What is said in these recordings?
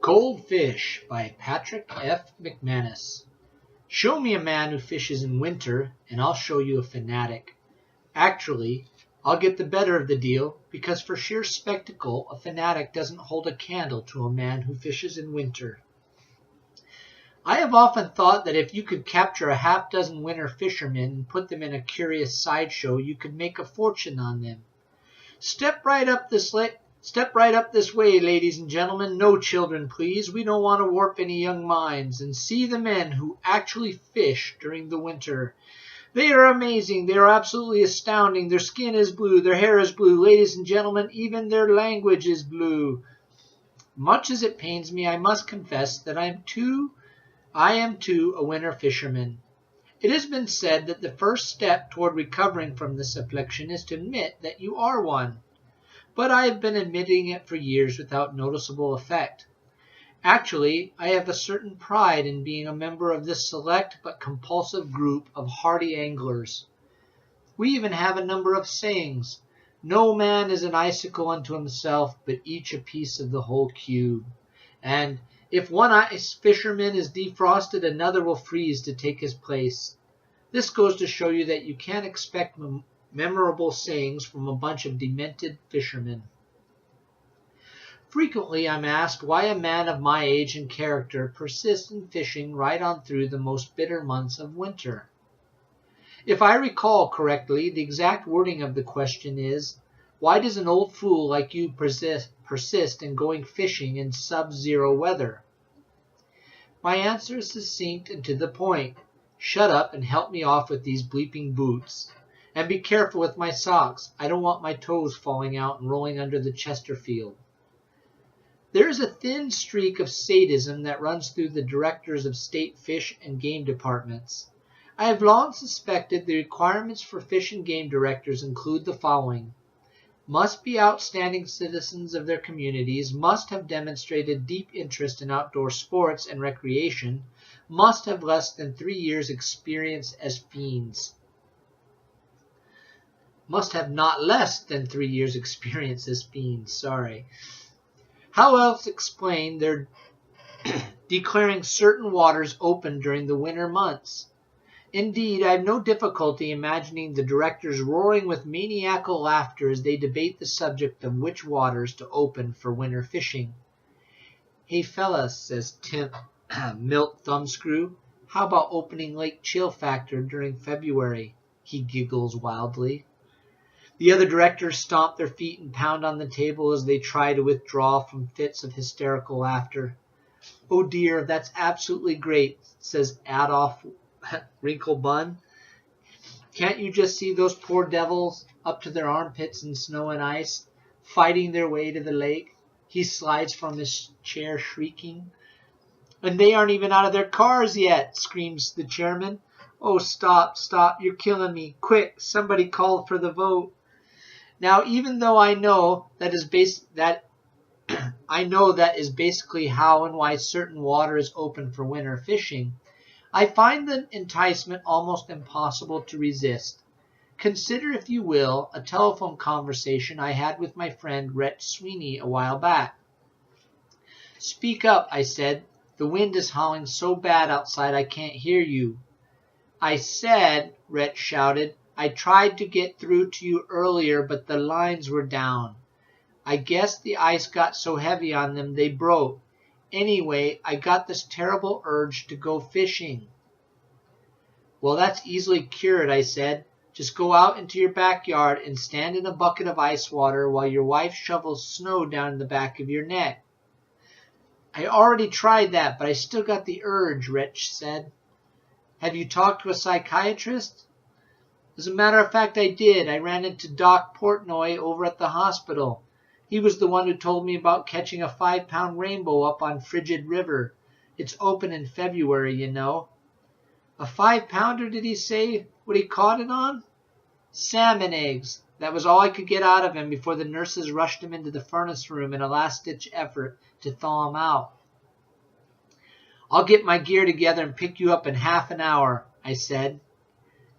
Cold Fish by Patrick F. McManus. Show me a man who fishes in winter, and I'll show you a fanatic. Actually, I'll get the better of the deal, because for sheer spectacle, a fanatic doesn't hold a candle to a man who fishes in winter. I have often thought that if you could capture a half-dozen winter fishermen and put them in a curious sideshow, you could make a fortune on them. Step right up this way, ladies and gentlemen. No children, please. We don't want to warp any young minds. And see the men who actually fish during the winter. They are amazing. They are absolutely astounding. Their skin is blue. Their hair is blue. Ladies and gentlemen, even their language is blue. Much as it pains me, I must confess that I am too a winter fisherman. It has been said that the first step toward recovering from this affliction is to admit that you are one. But I have been admitting it for years without noticeable effect. Actually, I have a certain pride in being a member of this select but compulsive group of hardy anglers. We even have a number of sayings. No man is an icicle unto himself, but each a piece of the whole cube. And if one ice fisherman is defrosted, another will freeze to take his place. This goes to show you that you can't expect memorable sayings from a bunch of demented fishermen. Frequently I'm asked why a man of my age and character persists in fishing right on through the most bitter months of winter. If I recall correctly, the exact wording of the question is, why does an old fool like you persist in going fishing in sub-zero weather? My answer is succinct and to the point. Shut up and help me off with these bleeping boots. And be careful with my socks. I don't want my toes falling out and rolling under the Chesterfield. There is a thin streak of sadism that runs through the directors of state fish and game departments. I have long suspected the requirements for fish and game directors include the following. Must be outstanding citizens of their communities, must have demonstrated deep interest in outdoor sports and recreation, must have less than 3 years' experience as fiends. Must have not less than 3 years' experience as fiends, sorry. How else explain their declaring certain waters open during the winter months? Indeed, I have no difficulty imagining the directors roaring with maniacal laughter as they debate the subject of which waters to open for winter fishing. Hey fellas, says Milt Thumbscrew, how about opening Lake Chill Factor during February? He giggles wildly. The other directors stomp their feet and pound on the table as they try to withdraw from fits of hysterical laughter. Oh dear, that's absolutely great, says Adolf Wrinkle Bun. Can't you just see those poor devils up to their armpits in snow and ice, fighting their way to the lake? He slides from his chair shrieking. And they aren't even out of their cars yet, screams the chairman. Oh, stop, you're killing me. Quick, somebody call for the vote. Now, even though I know that is basically how and why certain water is open for winter fishing, I find the enticement almost impossible to resist. Consider, if you will, a telephone conversation I had with my friend Rhett Sweeney a while back. Speak up, I said. The wind is howling so bad outside I can't hear you. I said, Rhett shouted, I tried to get through to you earlier, but the lines were down. I guess the ice got so heavy on them they broke. Anyway, I got this terrible urge to go fishing. Well, that's easily cured, I said. Just go out into your backyard and stand in a bucket of ice water while your wife shovels snow down the back of your neck. I already tried that, but I still got the urge, Rich said. Have you talked to a psychiatrist? As a matter of fact, I did. I ran into Doc Portnoy over at the hospital. He was the one who told me about catching a 5-pound rainbow up on Frigid River. It's open in February, you know. A 5-pounder, did he say what he caught it on? Salmon eggs. That was all I could get out of him before the nurses rushed him into the furnace room in a last-ditch effort to thaw him out. I'll get my gear together and pick you up in half an hour, I said.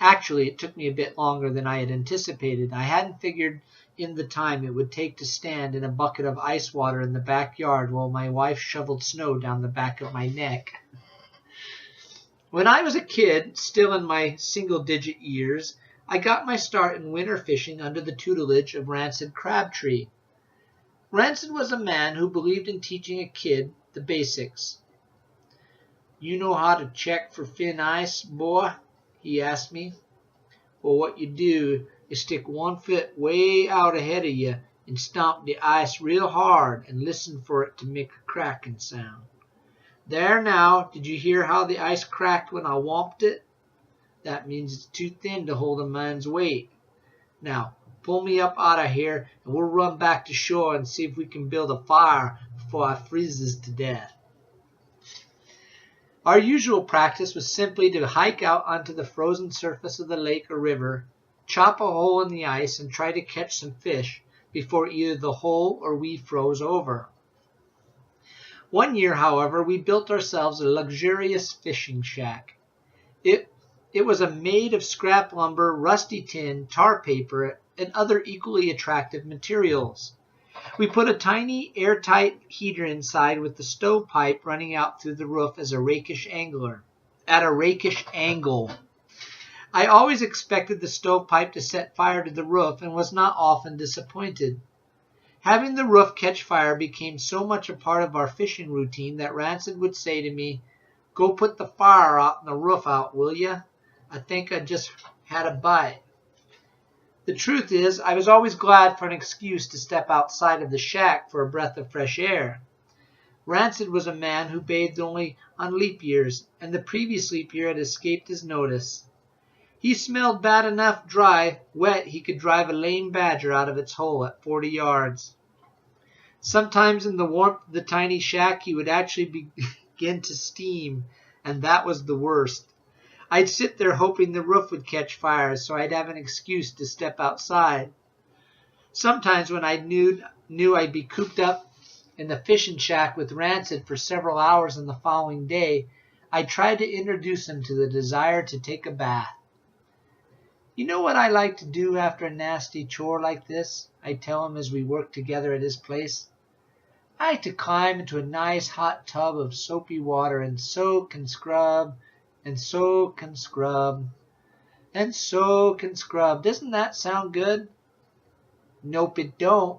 Actually, it took me a bit longer than I had anticipated. I hadn't figured in the time it would take to stand in a bucket of ice water in the backyard while my wife shoveled snow down the back of my neck. When I was a kid, still in my single-digit years, I got my start in winter fishing under the tutelage of Rancid Crabtree. Rancid was a man who believed in teaching a kid the basics. "You know how to check for thin ice, boy?" he asked me. "Well, what you do is stick one foot way out ahead of you and stomp the ice real hard and listen for it to make a cracking sound. There now, did you hear how the ice cracked when I whomped it? That means it's too thin to hold a man's weight. Now, pull me up out of here and we'll run back to shore and see if we can build a fire before I freezes to death." Our usual practice was simply to hike out onto the frozen surface of the lake or river, chop a hole in the ice, and try to catch some fish before either the hole or we froze over. One year, however, we built ourselves a luxurious fishing shack. It was made of scrap lumber, rusty tin, tar paper, and other equally attractive materials. We put a tiny, airtight heater inside with the stovepipe running out through the roof at a rakish angle. I always expected the stovepipe to set fire to the roof and was not often disappointed. Having the roof catch fire became so much a part of our fishing routine that Rancid would say to me, "Go put the fire out and the roof out, will ya? I think I just had a bite." The truth is, I was always glad for an excuse to step outside of the shack for a breath of fresh air. Rancid was a man who bathed only on leap years, and the previous leap year had escaped his notice. He smelled bad enough wet he could drive a lame badger out of its hole at 40 yards. Sometimes in the warmth of the tiny shack he would actually begin to steam, and that was the worst. I'd sit there hoping the roof would catch fire so I'd have an excuse to step outside. Sometimes when I knew I'd be cooped up in the fishing shack with Rancid for several hours on the following day, I tried to introduce him to the desire to take a bath. "You know what I like to do after a nasty chore like this?" I tell him as we work together at his place. "I like to climb into a nice hot tub of soapy water and soak and scrub and soak and scrub and soak and scrub. Doesn't that sound good?" "Nope, it don't.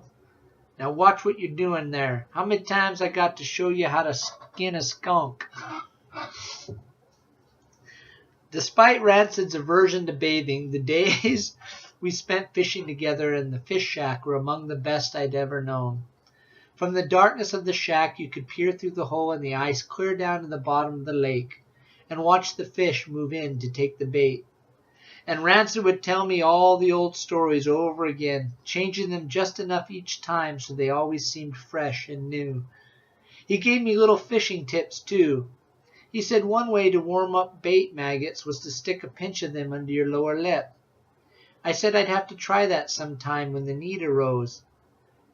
Now watch what you're doing there. How many times I got to show you how to skin a skunk?" Despite Rancid's aversion to bathing, the days we spent fishing together in the fish shack were among the best I'd ever known. From the darkness of the shack you could peer through the hole in the ice clear down to the bottom of the lake and watch the fish move in to take the bait. And Rancid would tell me all the old stories over again, changing them just enough each time so they always seemed fresh and new. He gave me little fishing tips, too. He said one way to warm up bait maggots was to stick a pinch of them under your lower lip. I said I'd have to try that sometime when the need arose.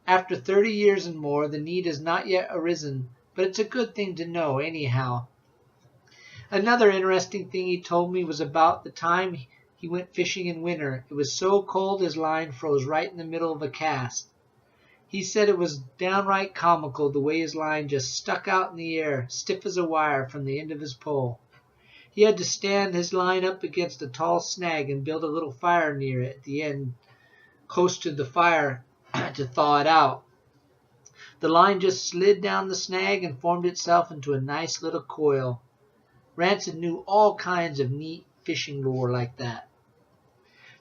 After 30 years and more, the need has not yet arisen, but it's a good thing to know anyhow. Another interesting thing he told me was about the time he went fishing in winter. It was so cold his line froze right in the middle of a cast. He said it was downright comical the way his line just stuck out in the air, stiff as a wire from the end of his pole. He had to stand his line up against a tall snag and build a little fire near it at the end, close to the fire, to thaw it out. The line just slid down the snag and formed itself into a nice little coil. Rancid knew all kinds of neat fishing lore like that.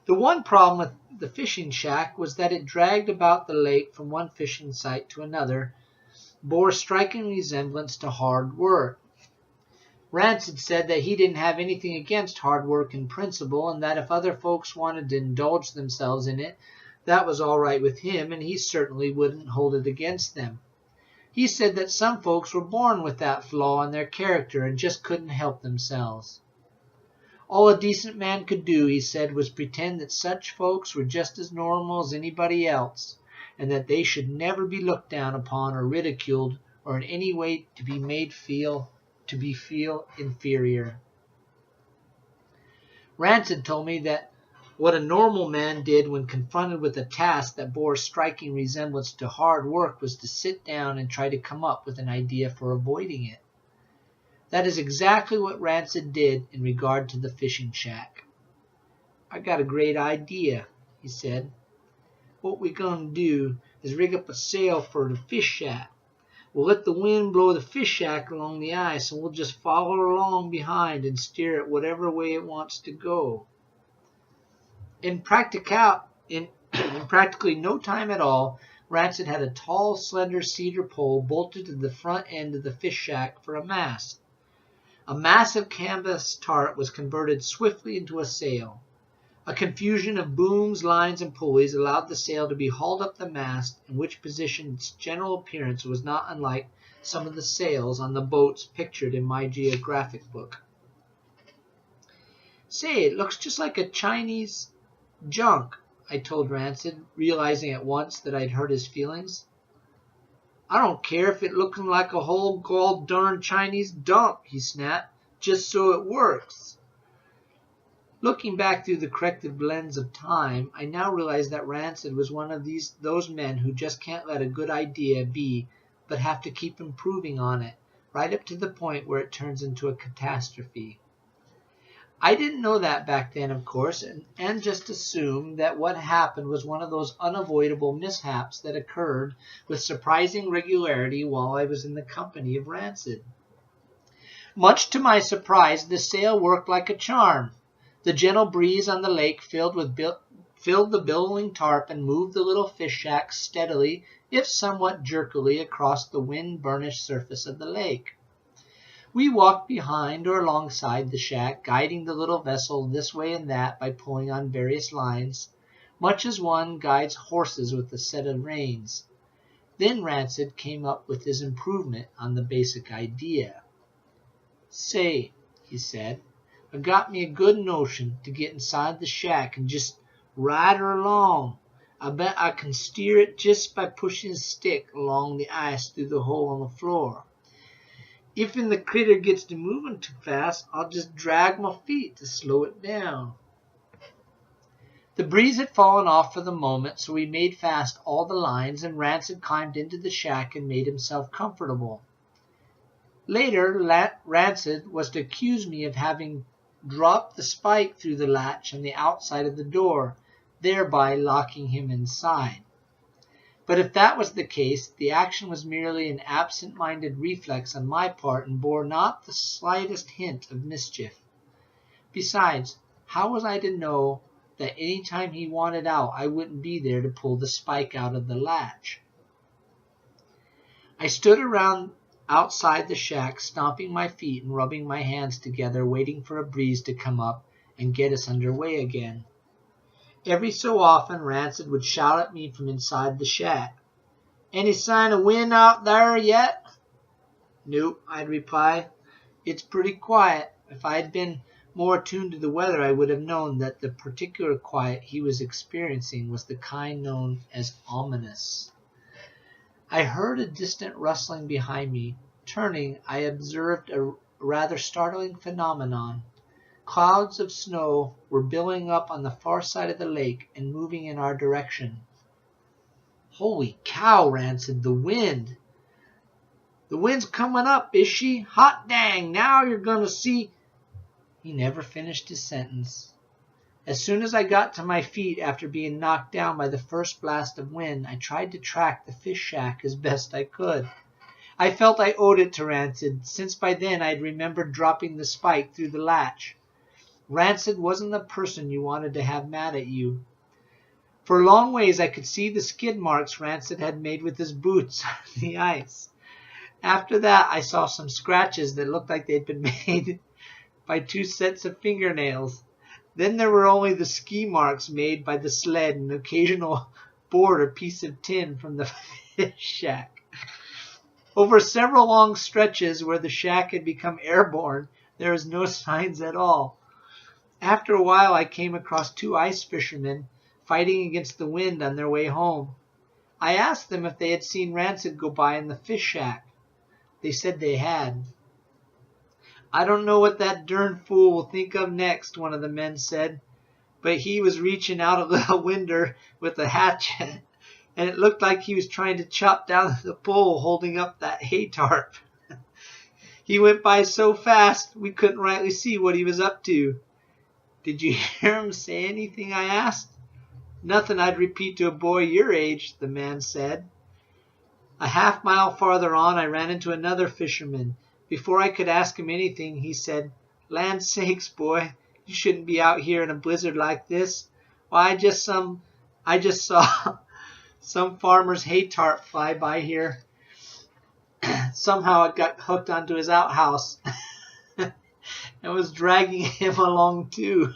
The one problem with the fishing shack was that it dragged about the lake from one fishing site to another, bore striking resemblance to hard work. Rancid said that he didn't have anything against hard work in principle, and that if other folks wanted to indulge themselves in it, that was all right with him, and he certainly wouldn't hold it against them. He said that some folks were born with that flaw in their character and just couldn't help themselves. All a decent man could do, he said, was pretend that such folks were just as normal as anybody else, and that they should never be looked down upon or ridiculed or in any way to be feel inferior. Rancid told me that what a normal man did when confronted with a task that bore striking resemblance to hard work was to sit down and try to come up with an idea for avoiding it. That is exactly what Rancid did in regard to the fishing shack. "I got a great idea," he said. "What we're going to do is rig up a sail for the fish shack. We'll let the wind blow the fish shack along the ice, and we'll just follow along behind and steer it whatever way it wants to go." In practically no time at all, Rancid had a tall, slender cedar pole bolted to the front end of the fish shack for a mast. A massive canvas tarp was converted swiftly into a sail. A confusion of booms, lines, and pulleys allowed the sail to be hauled up the mast, in which position its general appearance was not unlike some of the sails on the boats pictured in my geographic book. "Say, it looks just like a Chinese junk," I told Rancid, realizing at once that I'd hurt his feelings. "I don't care if it looks like a whole gol darn Chinese dump," he snapped, "just so it works." Looking back through the corrective lens of time, I now realize that Rancid was one of those men who just can't let a good idea be, but have to keep improving on it, right up to the point where it turns into a catastrophe. I didn't know that back then, of course, and just assumed that what happened was one of those unavoidable mishaps that occurred with surprising regularity while I was in the company of Rancid. Much to my surprise, the sail worked like a charm. The gentle breeze on the lake filled the billowing tarp and moved the little fish shack steadily, if somewhat jerkily, across the wind-burnished surface of the lake. We walked behind or alongside the shack, guiding the little vessel this way and that by pulling on various lines, much as one guides horses with a set of reins. Then Rancid came up with his improvement on the basic idea. "Say," he said, "I got me a good notion to get inside the shack and just ride her along. I bet I can steer it just by pushing a stick along the ice through the hole on the floor. If the critter gets to moving too fast, I'll just drag my feet to slow it down." The breeze had fallen off for the moment, so we made fast all the lines, and Rancid climbed into the shack and made himself comfortable. Later, Rancid was to accuse me of having dropped the spike through the latch on the outside of the door, thereby locking him inside. But if that was the case, the action was merely an absent-minded reflex on my part and bore not the slightest hint of mischief. Besides, how was I to know that any time he wanted out, I wouldn't be there to pull the spike out of the latch? I stood around outside the shack, stomping my feet and rubbing my hands together, waiting for a breeze to come up and get us under way again. Every so often, Rancid would shout at me from inside the shack, "Any sign of wind out there yet?" "Nope," I'd reply. "It's pretty quiet." If I had been more attuned to the weather, I would have known that the particular quiet he was experiencing was the kind known as ominous. I heard a distant rustling behind me. Turning, I observed a rather startling phenomenon. Clouds of snow were billowing up on the far side of the lake and moving in our direction. "Holy cow," Rancid, "the wind!" "The wind's coming up, is she? Hot dang, now you're going to see—" He never finished his sentence. As soon as I got to my feet after being knocked down by the first blast of wind, I tried to track the fish shack as best I could. I felt I owed it to Rancid, since by then I had remembered dropping the spike through the latch. Rancid wasn't the person you wanted to have mad at you. For a long ways I could see the skid marks Rancid had made with his boots on the ice. After that I saw some scratches that looked like they'd been made by 2 sets of fingernails. Then there were only the ski marks made by the sled and an occasional board or piece of tin from the fish shack. Over several long stretches where the shack had become airborne, there was no signs at all. After a while I came across 2 ice fishermen fighting against the wind on their way home. I asked them if they had seen Rancid go by in the fish shack. They said they had. I don't know what that darn fool will think of next, one of the men said. But he was reaching out of the window with a hatchet, and it looked like he was trying to chop down the pole holding up that hay tarp. He went by so fast we couldn't rightly see what he was up to. Did you hear him say anything? I asked. Nothing I'd repeat to a boy your age, the man said. A half-mile farther on I ran into another fisherman. Before I could ask him anything, he said, "Land sakes, boy, you shouldn't be out here in a blizzard like this. Why, I just saw some farmer's hay tarp fly by here. Somehow it got hooked onto his outhouse and was dragging him along too.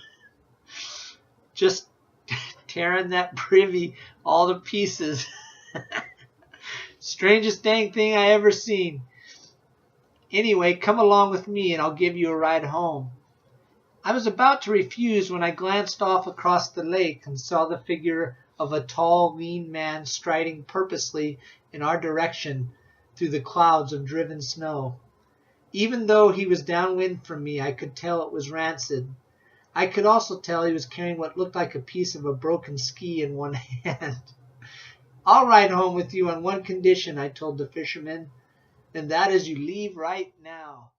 Just tearing that privy all to pieces. Strangest dang thing I ever seen. Anyway, come along with me and I'll give you a ride home." I was about to refuse when I glanced off across the lake and saw the figure of a tall, lean man striding purposely in our direction through the clouds of driven snow. Even though he was downwind from me, I could tell it was Rancid. I could also tell he was carrying what looked like a piece of a broken ski in one hand. "I'll ride home with you on one condition," I told the fisherman, "and that is you leave right now."